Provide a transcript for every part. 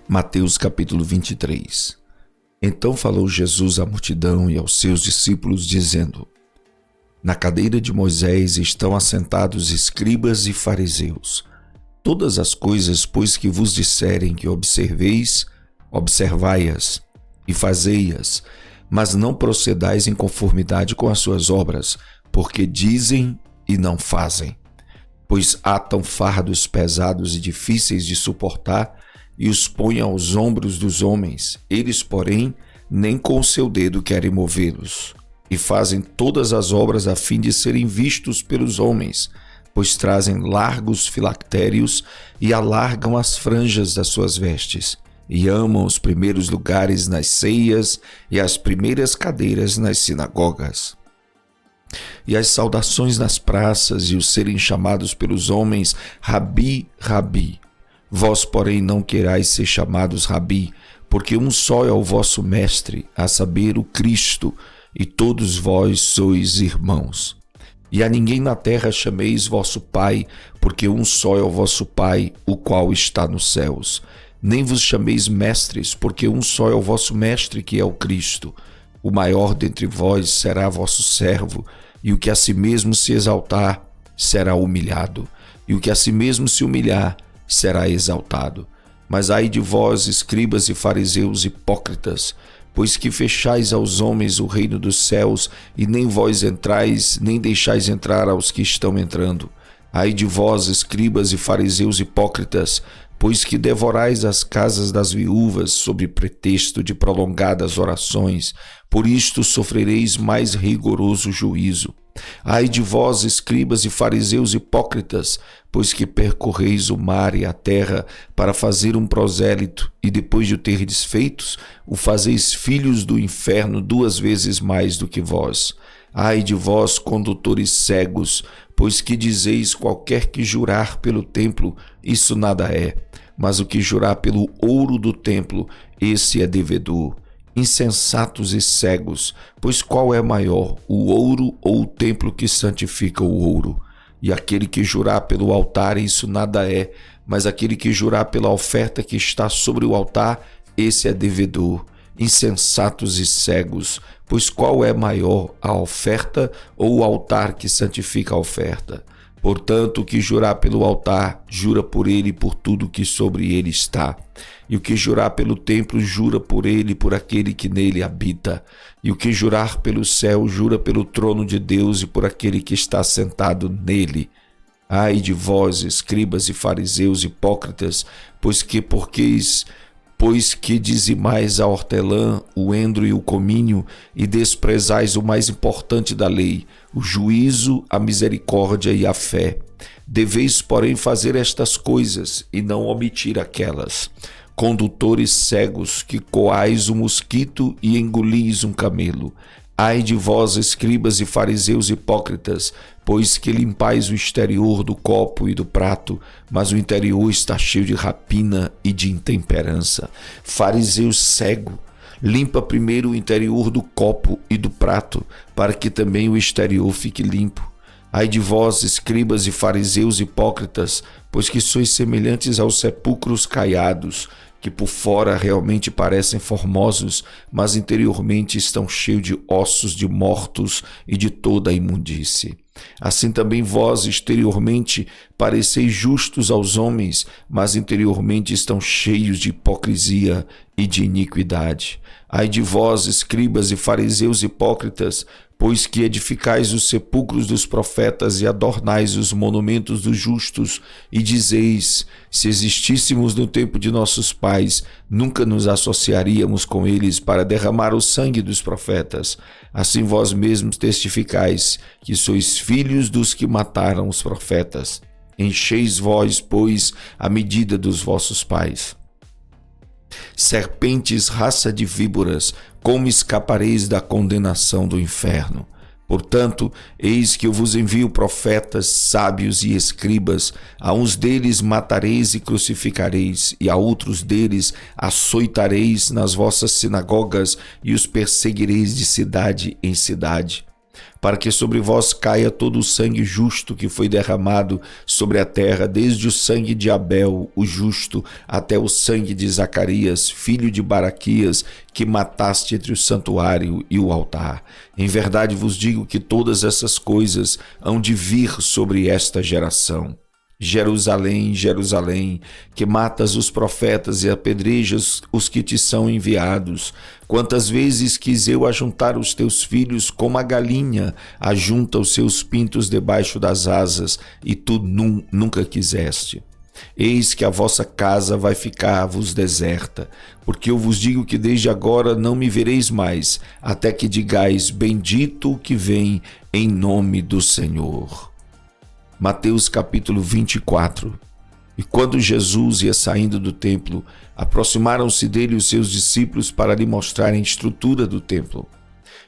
Mateus capítulo 23. Então falou Jesus à multidão e aos seus discípulos, dizendo: Na cadeira de Moisés estão assentados escribas e fariseus. Todas as coisas, pois, que vos disserem que observeis, observai-as e fazei-as, mas não procedais em conformidade com as suas obras, porque dizem e não fazem. Pois atam fardos pesados e difíceis de suportar e os põem aos ombros dos homens. Eles, porém, nem com o seu dedo querem movê-los. E fazem todas as obras a fim de serem vistos pelos homens, pois trazem largos filactérios e alargam as franjas das suas vestes, e amam os primeiros lugares nas ceias e as primeiras cadeiras nas sinagogas, e as saudações nas praças, e os serem chamados pelos homens Rabi, Rabi. Vós, porém, não querais ser chamados Rabi, porque um só é o vosso mestre, a saber, o Cristo, e todos vós sois irmãos. E a ninguém na terra chameis vosso Pai, porque um só é o vosso Pai, o qual está nos céus. Nem vos chameis mestres, porque um só é o vosso mestre, que é o Cristo. O maior dentre vós será vosso servo, e o que a si mesmo se exaltar será humilhado, e o que a si mesmo se humilhar será exaltado. Mas ai de vós, escribas e fariseus hipócritas, pois que fechais aos homens o reino dos céus, e nem vós entrais, nem deixais entrar aos que estão entrando. Ai de vós, escribas e fariseus hipócritas, pois que devorais as casas das viúvas sob pretexto de prolongadas orações, por isto sofrereis mais rigoroso juízo. Ai de vós, escribas e fariseus hipócritas, pois que percorreis o mar e a terra para fazer um prosélito, e depois de o terdes feitos, o fazeis filhos do inferno 2 vezes mais do que vós. Ai de vós, condutores cegos, pois que dizeis: qualquer que jurar pelo templo, isso nada é, mas o que jurar pelo ouro do templo, esse é devedor. Insensatos e cegos, pois qual é maior, o ouro ou o templo que santifica o ouro? E aquele que jurar pelo altar, isso nada é, mas aquele que jurar pela oferta que está sobre o altar, esse é devedor. Insensatos e cegos, pois qual é maior, a oferta ou o altar que santifica a oferta? Portanto, o que jurar pelo altar, jura por ele e por tudo que sobre ele está. E o que jurar pelo templo, jura por ele e por aquele que nele habita. E o que jurar pelo céu, jura pelo trono de Deus e por aquele que está sentado nele. Ai de vós, escribas e fariseus hipócritas, pois que dizimais a hortelã, o endro e o comínio, e desprezais o mais importante da lei, o juízo, a misericórdia e a fé. Deveis, porém, fazer estas coisas, e não omitir aquelas. Condutores cegos, que coais o mosquito e engolis um camelo. Ai de vós, escribas e fariseus hipócritas, pois que limpais o exterior do copo e do prato, mas o interior está cheio de rapina e de intemperança. Fariseu cego, limpa primeiro o interior do copo e do prato, para que também o exterior fique limpo. Ai de vós, escribas e fariseus hipócritas, pois que sois semelhantes aos sepulcros caiados, que por fora realmente parecem formosos, mas interiormente estão cheios de ossos de mortos e de toda a imundície. Assim também vós exteriormente pareceis justos aos homens, mas interiormente estão cheios de hipocrisia e de iniquidade. Ai de vós, escribas e fariseus hipócritas, pois que edificais os sepulcros dos profetas e adornais os monumentos dos justos, e dizeis: se existíssemos no tempo de nossos pais, nunca nos associaríamos com eles para derramar o sangue dos profetas. Assim vós mesmos testificais que sois filhos dos que mataram os profetas. Encheis vós, pois, a medida dos vossos pais. Serpentes, raça de víboras, como escapareis da condenação do inferno? Portanto, eis que eu vos envio profetas, sábios e escribas. A uns deles matareis e crucificareis, e a outros deles açoitareis nas vossas sinagogas e os perseguireis de cidade em cidade. para que sobre vós caia todo o sangue justo que foi derramado sobre a terra, desde o sangue de Abel, o justo, até o sangue de Zacarias, filho de Baraquias, que mataste entre o santuário e o altar. Em verdade vos digo que todas essas coisas hão de vir sobre esta geração. Jerusalém, Jerusalém, que matas os profetas e apedrejas os que te são enviados. Quantas vezes quis eu ajuntar os teus filhos como a galinha ajunta os seus pintos debaixo das asas, e tu nunca quiseste. Eis que a vossa casa vai ficar-vos deserta, porque eu vos digo que desde agora não me vereis mais, até que digais, bendito o que vem em nome do Senhor. Mateus capítulo 24. E quando Jesus ia saindo do templo, aproximaram-se dele os seus discípulos para lhe mostrarem a estrutura do templo.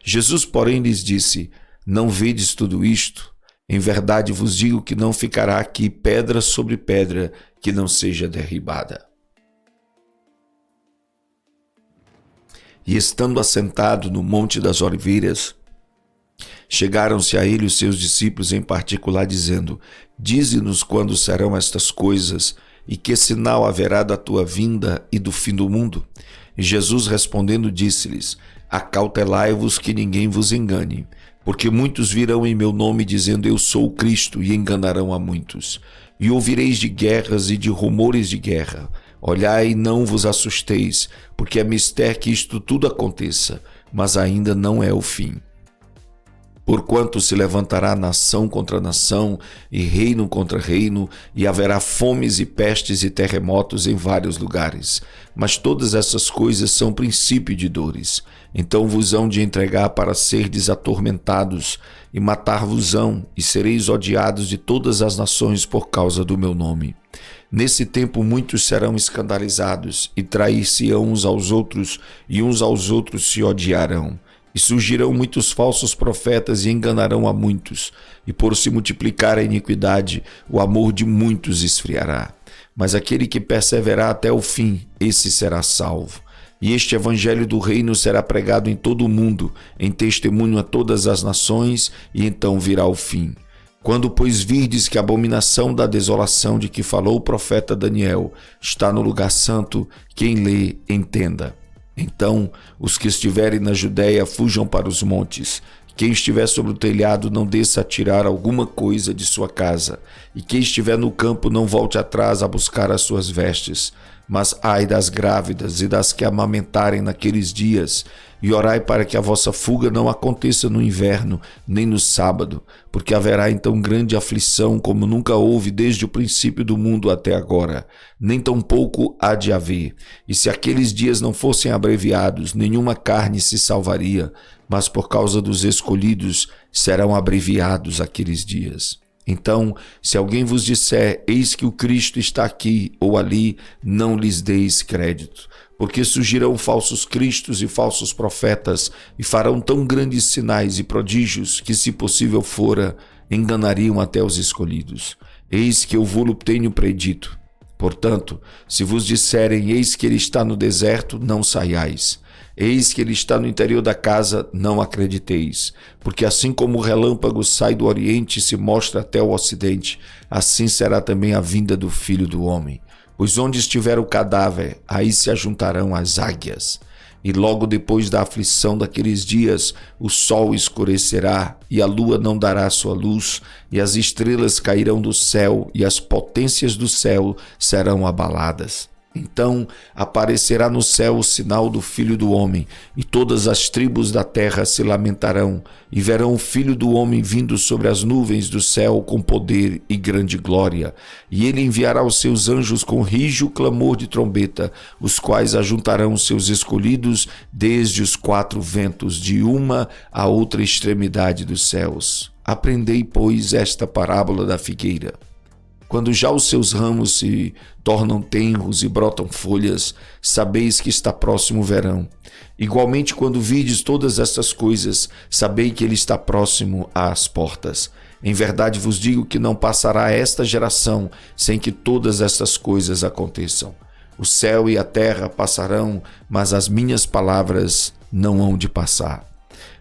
Jesus, porém, lhes disse: não vedes tudo isto? Em verdade vos digo que não ficará aqui pedra sobre pedra que não seja derribada. E estando assentado no Monte das Oliveiras, chegaram-se a ele os seus discípulos em particular, dizendo: dize-nos quando serão estas coisas, e que sinal haverá da tua vinda e do fim do mundo? E Jesus respondendo disse-lhes: acautelai-vos que ninguém vos engane, porque muitos virão em meu nome dizendo: eu sou o Cristo, e enganarão a muitos. E ouvireis de guerras e de rumores de guerra. Olhai e não vos assusteis, porque é mister que isto tudo aconteça, mas ainda não é o fim. Porquanto se levantará nação contra nação, e reino contra reino, e haverá fomes e pestes e terremotos em vários lugares. Mas todas essas coisas são princípio de dores. Então vos hão de entregar para serdes atormentados, e matar-vos-ão, e sereis odiados de todas as nações por causa do meu nome. Nesse tempo muitos serão escandalizados, e trair-se-ão uns aos outros, e uns aos outros se odiarão. E surgirão muitos falsos profetas e enganarão a muitos, e por se multiplicar a iniquidade, o amor de muitos esfriará. Mas aquele que perseverar até o fim, esse será salvo. E este evangelho do reino será pregado em todo o mundo, em testemunho a todas as nações, e então virá o fim. Quando, pois, virdes que a abominação da desolação de que falou o profeta Daniel está no lugar santo, quem lê, entenda. Então, os que estiverem na Judéia fujam para os montes. Quem estiver sobre o telhado não desça a tirar alguma coisa de sua casa. E quem estiver no campo não volte atrás a buscar as suas vestes. Mas ai das grávidas e das que amamentarem naqueles dias, e orai para que a vossa fuga não aconteça no inverno, nem no sábado, porque haverá então grande aflição, como nunca houve desde o princípio do mundo até agora, nem tampouco há de haver. E se aqueles dias não fossem abreviados, nenhuma carne se salvaria, mas por causa dos escolhidos serão abreviados aqueles dias. Então, se alguém vos disser, eis que o Cristo está aqui ou ali, não lhes deis crédito, porque surgirão falsos cristos e falsos profetas, e farão tão grandes sinais e prodígios que, se possível fora, enganariam até os escolhidos. Eis que eu vou-lo tenho predito. Portanto, se vos disserem, eis que ele está no deserto, não saiais. Eis que ele está no interior da casa, não acrediteis. Porque assim como o relâmpago sai do oriente e se mostra até o ocidente, assim será também a vinda do Filho do Homem. Pois onde estiver o cadáver, aí se ajuntarão as águias. E logo depois da aflição daqueles dias, o sol escurecerá, e a lua não dará sua luz, e as estrelas cairão do céu, e as potências do céu serão abaladas. Então aparecerá no céu o sinal do Filho do Homem, e todas as tribos da terra se lamentarão, e verão o Filho do Homem vindo sobre as nuvens do céu com poder e grande glória. E ele enviará os seus anjos com rijo clamor de trombeta, os quais ajuntarão os seus escolhidos desde os quatro ventos, de uma a outra extremidade dos céus. Aprendei, pois, esta parábola da figueira. Quando já os seus ramos se tornam tenros e brotam folhas, sabeis que está próximo o verão. Igualmente, quando virdes todas estas coisas, sabei que ele está próximo às portas. Em verdade vos digo que não passará esta geração sem que todas estas coisas aconteçam. O céu e a terra passarão, mas as minhas palavras não hão de passar.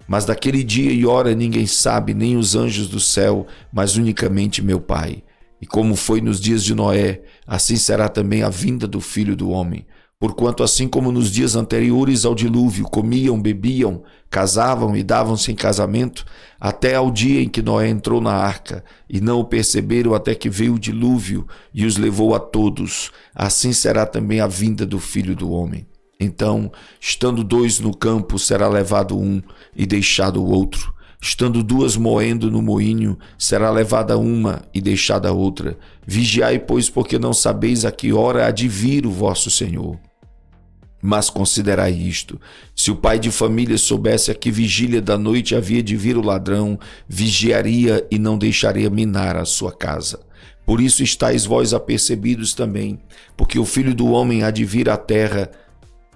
Mas daquele dia e hora ninguém sabe, nem os anjos do céu, mas unicamente meu Pai. E como foi nos dias de Noé, assim será também a vinda do Filho do Homem. Porquanto assim como nos dias anteriores ao dilúvio comiam, bebiam, casavam e davam-se em casamento, até ao dia em que Noé entrou na arca, e não o perceberam até que veio o dilúvio e os levou a todos, assim será também a vinda do Filho do Homem. Então, estando dois no campo, será levado um e deixado o outro. Estando duas moendo no moinho, será levada uma e deixada outra. Vigiai, pois, porque não sabeis a que hora há de vir o vosso Senhor. Mas considerai isto: se o pai de família soubesse a que vigília da noite havia de vir o ladrão, vigiaria e não deixaria minar a sua casa. Por isso estáis vós apercebidos também, porque o Filho do Homem há de vir à terra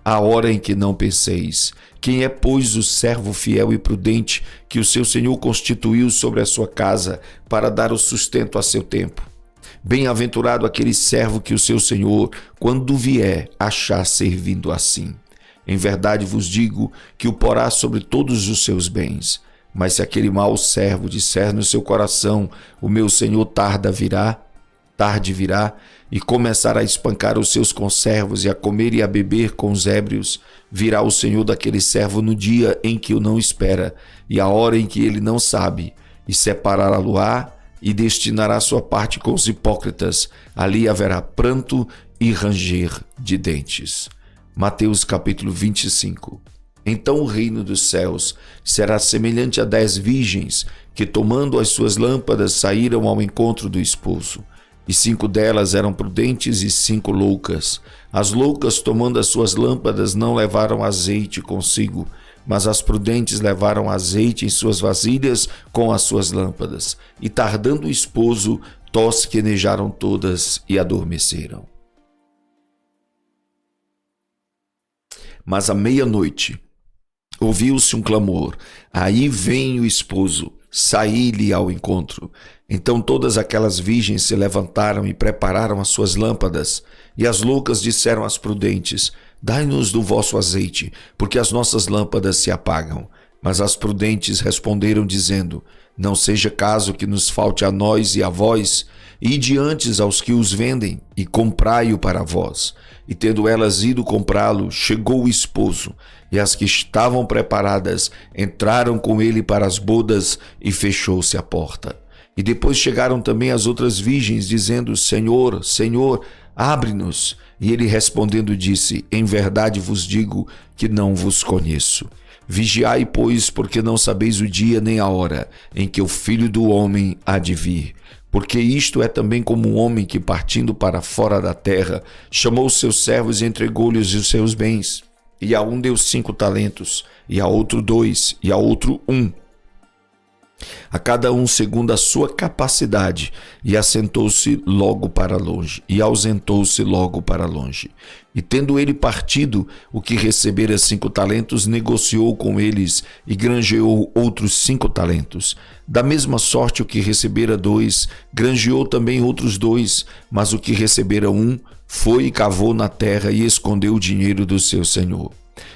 a hora em que não penseis. Quem é, pois, o servo fiel e prudente que o seu Senhor constituiu sobre a sua casa para dar o sustento a seu tempo? Bem-aventurado aquele servo que o seu Senhor, quando vier, achar servindo assim. Em verdade vos digo que o porá sobre todos os seus bens. Mas se aquele mau servo disser no seu coração: o meu Senhor tarde virá, e começar a espancar os seus conservos e a comer e a beber com os ébrios, virá o Senhor daquele servo no dia em que o não espera e a hora em que ele não sabe, e separá-lo-á e destinará sua parte com os hipócritas. Ali haverá pranto e ranger de dentes. Mateus capítulo 25. Então o reino dos céus será semelhante a 10 virgens que, tomando as suas lâmpadas, saíram ao encontro do esposo. E 5 delas eram prudentes e 5 loucas. As loucas, tomando as suas lâmpadas, não levaram azeite consigo, mas as prudentes levaram azeite em suas vasilhas com as suas lâmpadas. E tardando o esposo, tosquenejaram todas e adormeceram. Mas à meia-noite ouviu-se um clamor: aí vem o esposo, saí-lhe ao encontro. Então todas aquelas virgens se levantaram e prepararam as suas lâmpadas. E as loucas disseram às prudentes: dai-nos do vosso azeite, porque as nossas lâmpadas se apagam. Mas as prudentes responderam dizendo: não seja caso que nos falte a nós e a vós, ide antes aos que os vendem e comprai-o para vós. E tendo elas ido comprá-lo, chegou o esposo, e as que estavam preparadas entraram com ele para as bodas, e fechou-se a porta. E depois chegaram também as outras virgens, dizendo: Senhor, Senhor, abre-nos. E ele respondendo disse: em verdade vos digo que não vos conheço. Vigiai, pois, porque não sabeis o dia nem a hora em que o Filho do Homem há de vir. Porque isto é também como um homem que, partindo para fora da terra, chamou os seus servos e entregou-lhes os seus bens. E a um deu 5 talentos, e a outro 2, e a outro 1, a cada um segundo a sua capacidade, e assentou-se logo para longe, e ausentou-se logo para longe. E tendo ele partido, o que recebera 5 talentos, negociou com eles, e granjeou outros 5 talentos. Da mesma sorte o que recebera 2, granjeou também outros 2, mas o que recebera 1, foi e cavou na terra e escondeu o dinheiro do seu senhor.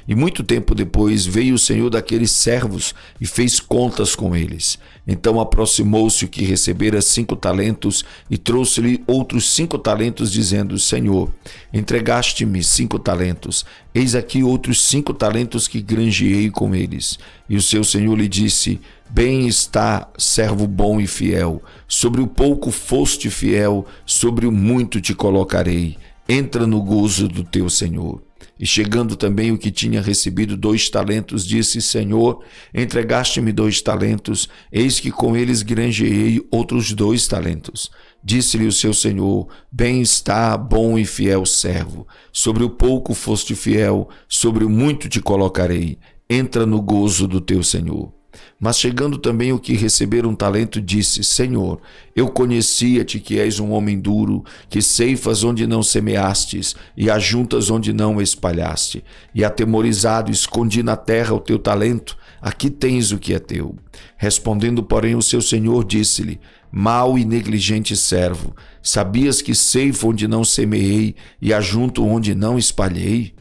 E muito tempo depois veio o senhor daqueles servos e fez contas com eles. Então aproximou-se o que recebera 5 talentos e trouxe-lhe outros 5 talentos, dizendo: Senhor, entregaste-me 5 talentos, eis aqui outros 5 talentos que granjeei com eles. E o seu senhor lhe disse: bem está, servo bom e fiel, sobre o pouco foste fiel, sobre o muito te colocarei, entra no gozo do teu senhor. E chegando também o que tinha recebido 2 talentos, disse: Senhor, entregaste-me 2 talentos, eis que com eles granjeei outros 2 talentos. Disse-lhe o seu senhor: bem está, bom e fiel servo, sobre o pouco foste fiel, sobre o muito te colocarei, entra no gozo do teu senhor. Mas chegando também o que recebera 1 talento, disse: Senhor, eu conhecia-te que és um homem duro, que ceifas onde não semeastes e ajuntas onde não espalhaste. E atemorizado escondi na terra o teu talento, aqui tens o que é teu. Respondendo, porém, o seu senhor disse-lhe: mau e negligente servo, sabias que ceifo onde não semeei e ajunto onde não espalhei?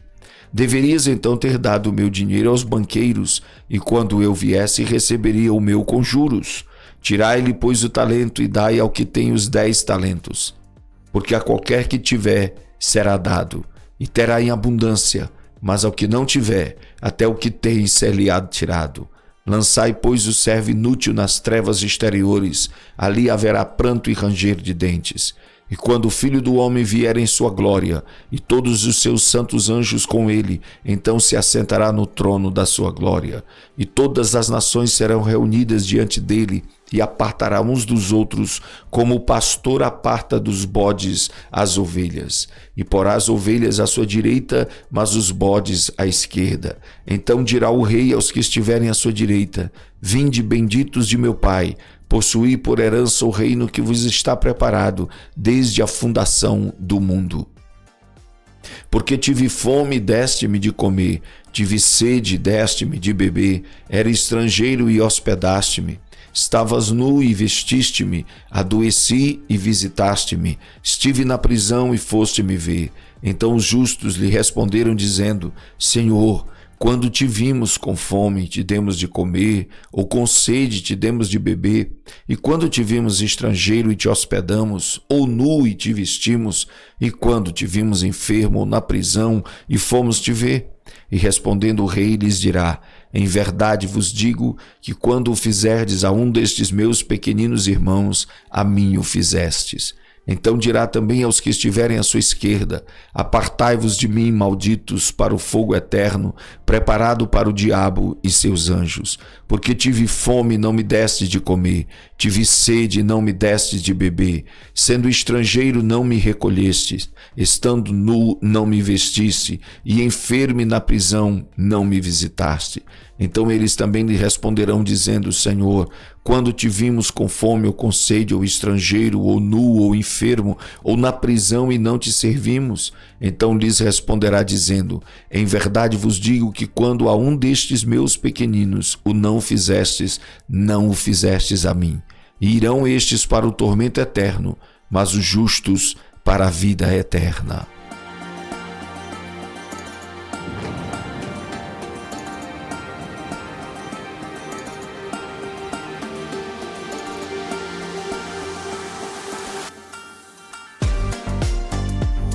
Deverias então ter dado o meu dinheiro aos banqueiros, e quando eu viesse, receberia o meu com juros. Tirai-lhe, pois, o talento e dai ao que tem os 10 talentos. Porque a qualquer que tiver, será dado, e terá em abundância, mas ao que não tiver, até o que tem ser-lhe-á tirado. Lançai, pois, o servo inútil nas trevas exteriores, ali haverá pranto e ranger de dentes. E quando o Filho do Homem vier em sua glória, e todos os seus santos anjos com ele, então se assentará no trono da sua glória. E todas as nações serão reunidas diante dele, e apartará uns dos outros, como o pastor aparta dos bodes as ovelhas. E porá as ovelhas à sua direita, mas os bodes à esquerda. Então dirá o rei aos que estiverem à sua direita: Vinde, benditos de meu Pai, possuí por herança o reino que vos está preparado desde a fundação do mundo. Porque tive fome, deste-me de comer, tive sede, deste-me de beber, era estrangeiro e hospedaste-me. Estavas nu e vestiste-me, adoeci e visitaste-me, estive na prisão e foste-me ver. Então os justos lhe responderam dizendo: Senhor, quando te vimos com fome, te demos de comer, ou com sede, te demos de beber? E quando te vimos estrangeiro e te hospedamos, ou nu e te vestimos? E quando te vimos enfermo ou na prisão e fomos te ver? E respondendo o rei lhes dirá: Em verdade vos digo que quando o fizerdes a um destes meus pequeninos irmãos, a mim o fizestes. Então dirá também aos que estiverem à sua esquerda: Apartai-vos de mim, malditos, para o fogo eterno, preparado para o diabo e seus anjos. Porque tive fome e não me destes de comer, tive sede e não me destes de beber, sendo estrangeiro não me recolhestes, estando nu não me vestiste, e enfermo e na prisão não me visitaste. Então eles também lhe responderão dizendo: Senhor, quando te vimos com fome ou com sede, ou estrangeiro, ou nu, ou enfermo, ou na prisão e não te servimos? Então lhes responderá dizendo: Em verdade vos digo que quando a um destes meus pequeninos o não fizestes, não o fizestes a mim. E irão estes para o tormento eterno, mas os justos para a vida eterna.